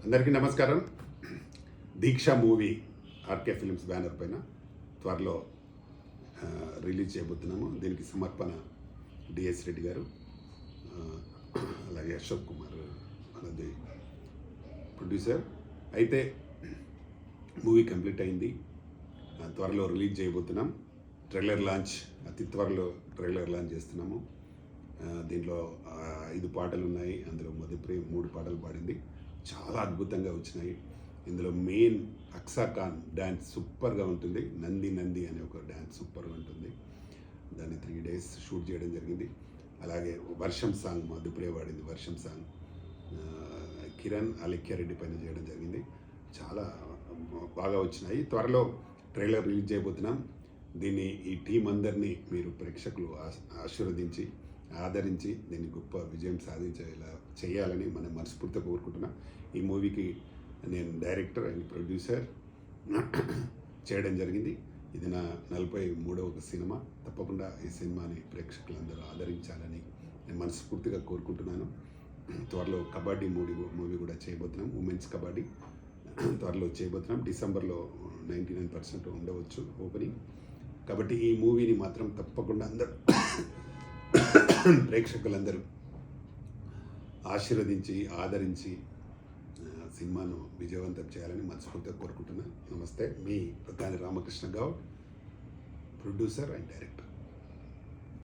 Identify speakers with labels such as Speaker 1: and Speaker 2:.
Speaker 1: అందరికీ నమస్కారం. దీక్ష movie RK films banner పైన త్వరలో రిలీజ్ చేయబోతున్నాము. దీనికి సమర్పణ డిఎస్ రెడ్డి గారు, అలాగే అశోక్ కుమార్ అనేది ప్రొడ్యూసర్. అయితే మూవీ కంప్లీట్ అయింది, త్వరలో రిలీజ్ చేయబోతున్నాం. ట్రైలర్ లాంచ్ అతి త్వరలో ట్రైలర్ లాంచ్ చేస్తున్నాము. దీంట్లో 5 పాటలు ఉన్నాయి. అందులో మధుప్రియ 3 పాటలు పాడింది, చాలా అద్భుతంగా వచ్చినాయి. ఇందులో మెయిన్ అక్సా ఖాన్ డ్యాన్స్ సూపర్గా ఉంటుంది. నంది నంది అనే ఒక డ్యాన్స్ సూపర్గా ఉంటుంది. దాన్ని 3 days షూట్ చేయడం జరిగింది. అలాగే వర్షం సాంగ్ మధుప్రియ పాడింది. వర్షం సాంగ్ కిరణ్ అలెక్యారెడ్డి పైన చేయడం జరిగింది. చాలా బాగా వచ్చినాయి. త్వరలో ట్రైలర్ రిలీజ్ చేయబోతున్నాం. దీన్ని ఈ టీం అందరినీ మీరు ప్రేక్షకులు ఆశీర్వదించి ఆదరించి దీన్ని గొప్ప విజయం సాధించేలా చేయాలని మనం మనస్ఫూర్తిగా కోరుకుంటున్నాం. ఈ మూవీకి నేను డైరెక్టర్ అండ్ ప్రొడ్యూసర్ చేయడం జరిగింది. ఇది నా 43వ సినిమా. తప్పకుండా ఈ సినిమాని ప్రేక్షకులందరూ ఆదరించాలని నేను మనస్ఫూర్తిగా కోరుకుంటున్నాను. త్వరలో కబడ్డీ మూవీ కూడా చేయబోతున్నాం. ఉమెన్స్ కబడ్డీ త్వరలో చేయబోతున్నాం. డిసెంబర్లో 99% ఉండవచ్చు ఓపెనింగ్. కాబట్టి ఈ మూవీని మాత్రం తప్పకుండా అందరూ ప్రేక్షకులందరూ ఆశీర్వదించి ఆదరించి సినిమాను విజయవంతం చేయాలని మనస్ఫూర్తిగా కోరుకుంటున్నాను. నమస్తే, మీ ప్రధాని Ramakrishna Goud, producer and director.